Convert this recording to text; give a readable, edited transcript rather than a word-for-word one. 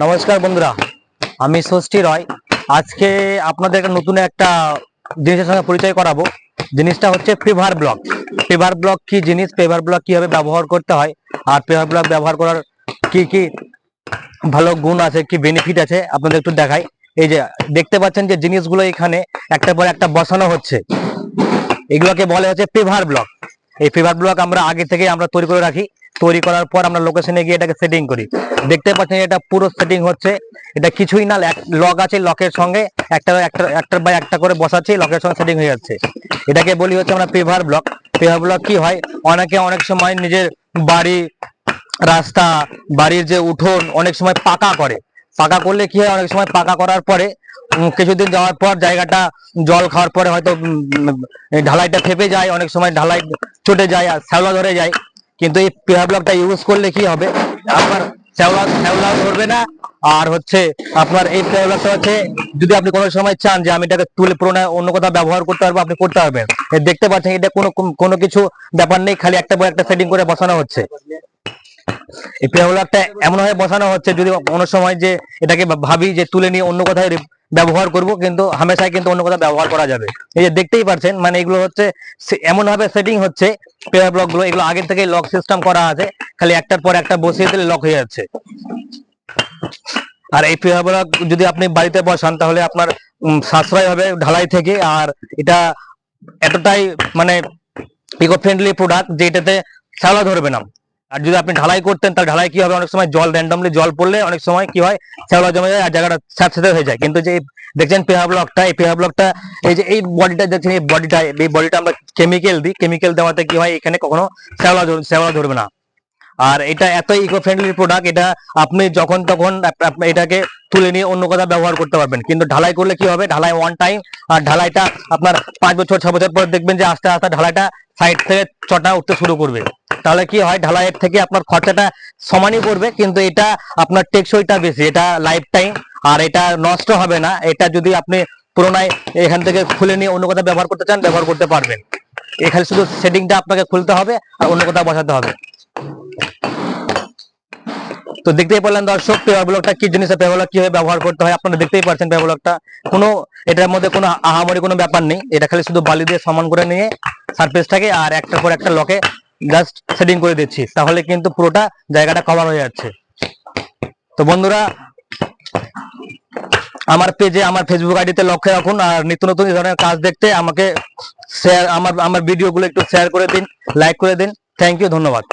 নমস্কার বন্ধুরা, আমি ষষ্ঠী রয়। আজকে আপনাদের নতুন একটা জিনিসের সঙ্গে পরিচয় করাবো। জিনিসটা হচ্ছে পেভার ব্লক। পেভার ব্লক কি জিনিস, পেভার ব্লক কিভাবে ব্যবহার করতে হয়, আর পেভার ব্লক ব্যবহার করার কি কি ভালো গুণ আছে, কি বেনিফিট আছে আপনাদের একটু দেখাই। এই যে দেখতে পাচ্ছেন যে জিনিসগুলো এখানে একটা পর একটা বসানো হচ্ছে, এগুলোকে বলে হচ্ছে পেভার ব্লক। এই পেভার ব্লক আমরা আগে থেকে আমরা তৈরি করে রাখি। তৈরি করার পর আমরা লোকেশনে গিয়ে এটাকে সেটিং করি। দেখতে পাচ্ছেন এটা পুরো সেটিং হচ্ছে। এটা কিছুই না, লক আছে, লকের সঙ্গে একটা একটা একটা বাই একটা করে বসাচ্ছি, লকের সঙ্গে সেটিং হয়ে যাচ্ছে। এটাকে বলি হচ্ছে আমরা পেভার ব্লক। পেভার ব্লক কি হয়, অনেকে অনেক সময় নিজের বাড়ি, রাস্তা, বাড়ির যে উঠোন অনেক সময় পাকা করে। পাকা করলে কি হয়, অনেক সময় পাকা করার পরে কিছুদিন যাওয়ার পর জায়গাটা জল খাওয়ার পরে হয়তো ঢালাইটা ফেপে যায়, অনেক সময় ঢালাই চটে যায় আর শ্যাওলা ধরে যায়। কিন্তু এই পেভার ব্লকটা ইউজ করলে কি হবে, আপনার শ্যাওলা শ্যাওলা ধরবে না। আর হচ্ছে আপনার এই পেভার ব্লকটা হচ্ছে, যদি আপনি কোনো সময় চান যে আমি এটাকে তুলে পুরোনো অন্য কোথাও ব্যবহার করতে পারবো, আপনি করতে পারবেন। দেখতে পাচ্ছেন এটা কোনো কিছু ব্যাপার নেই, খালি একটা পর একটা সেটিং করে বসানো হচ্ছে। এই পেভার ব্লকটা এমন ভাবে বসানো হচ্ছে, যদি কোনো সময় যে এটাকে ভাবি যে তুলে নিয়ে অন্য কোথায় ব্যবহার করব, কিন্তু হামেশাই কিন্তু অন্য কোথাও ব্যবহার করা যাবে। এই যে দেখতেই পাচ্ছেন, মানে এগুলো হচ্ছে এমন ভাবে সেটিং হচ্ছে পেভার ব্লক গুলো। এগুলো আগে থেকে লক সিস্টেম করা আছে, খালি একটার পর একটা বসিয়ে দিলে লক হয়ে যাচ্ছে। আর এই পেভার ব্লক যদি আপনি বাড়িতে বসান তাহলে আপনার সাশ্রয় হবে ঢালাই থেকে। আর এটা এতটাই মানে ইকো ফ্রেন্ডলি প্রোডাক্ট যে এটাতে শ্যাওলা ধরবে না। আর যদি আপনি ঢালাই করতেন তাহলে ঢালাই কি হবে, অনেক সময় জল র্যান্ডমলি জল পড়লে অনেক সময় কি হয়, শ্যাওলা জমে যায় আর জায়গাটা স্যাঁতসেঁতে হয়ে যায়। কিন্তু যে দেখছেন পেভার ব্লকটা, এই পেভার ব্লকটা, এই যে এই বডিটা দেখছেন, এই বডিটা আমরা কেমিক্যাল দিই। কেমিক্যাল দেওয়াতে কি হয়, এখানে কখনো শ্যাওলা ধরবে না। আর এটা এত ইকো ফ্রেন্ডলি প্রোডাক্ট, এটা আপনি যখন তখন এটাকে তুলে নিয়ে অন্য কোথাও ব্যবহার করতে পারবেন। কিন্তু ঢালাই করলে কি হবে, ঢালাই ওয়ান টাইম। আর ঢালাইটা আপনার 5 বছর 6 বছর পর দেখবেন যে আস্তে আস্তে ঢালাইটা সাইড থেকে চটা উঠতে শুরু করবে। তাহলে কি হয়, ঢালাইয়ের থেকে আপনার খরচাটা সমানই পড়বে, কিন্তু এটা আপনার টেকসইটা বেশি, এটা লাইফ টাইম। আর এটা নষ্ট হবে না। এটা যদি আপনি পুরোনায় এখান থেকে খুলে নিয়ে অন্য কোথাও ব্যবহার করতে চান, ব্যবহার করতে পারবেন। এখানে শুধু সেটিংটা আপনাকে খুলতে হবে আর অন্য কোথাও বসাতে হবে। তো দেখতেই পারলেন দর্শক, পেভার ব্লকটা কি জিনিস, পেভার ব্লক কিভাবে ব্যবহার করতে হয় আপনারা দেখতেই পাচ্ছেন। পেভার ব্লকটা কোনো, এটার মধ্যে কোনো আহামরি কোনো ব্যাপার নেই। এটা খালি শুধু বালি দিয়ে সমান করে নিয়ে সারফেসটাকে আর একটার পর একটা লকে জাস্ট সেটিং করে দিচ্ছি, তাহলে কিন্তু পুরোটা জায়গাটা কভার হয়ে যাচ্ছে। তো বন্ধুরা, আমার পেজে, আমার ফেসবুক আইডিতে লক্ষ্য রাখুন। আর নিত্য নতুন এই ধরনের কাজ দেখতে আমাকে শেয়ার, আমার ভিডিওগুলো একটু শেয়ার করে দিন, লাইক করে দিন। থ্যাংক ইউ, ধন্যবাদ।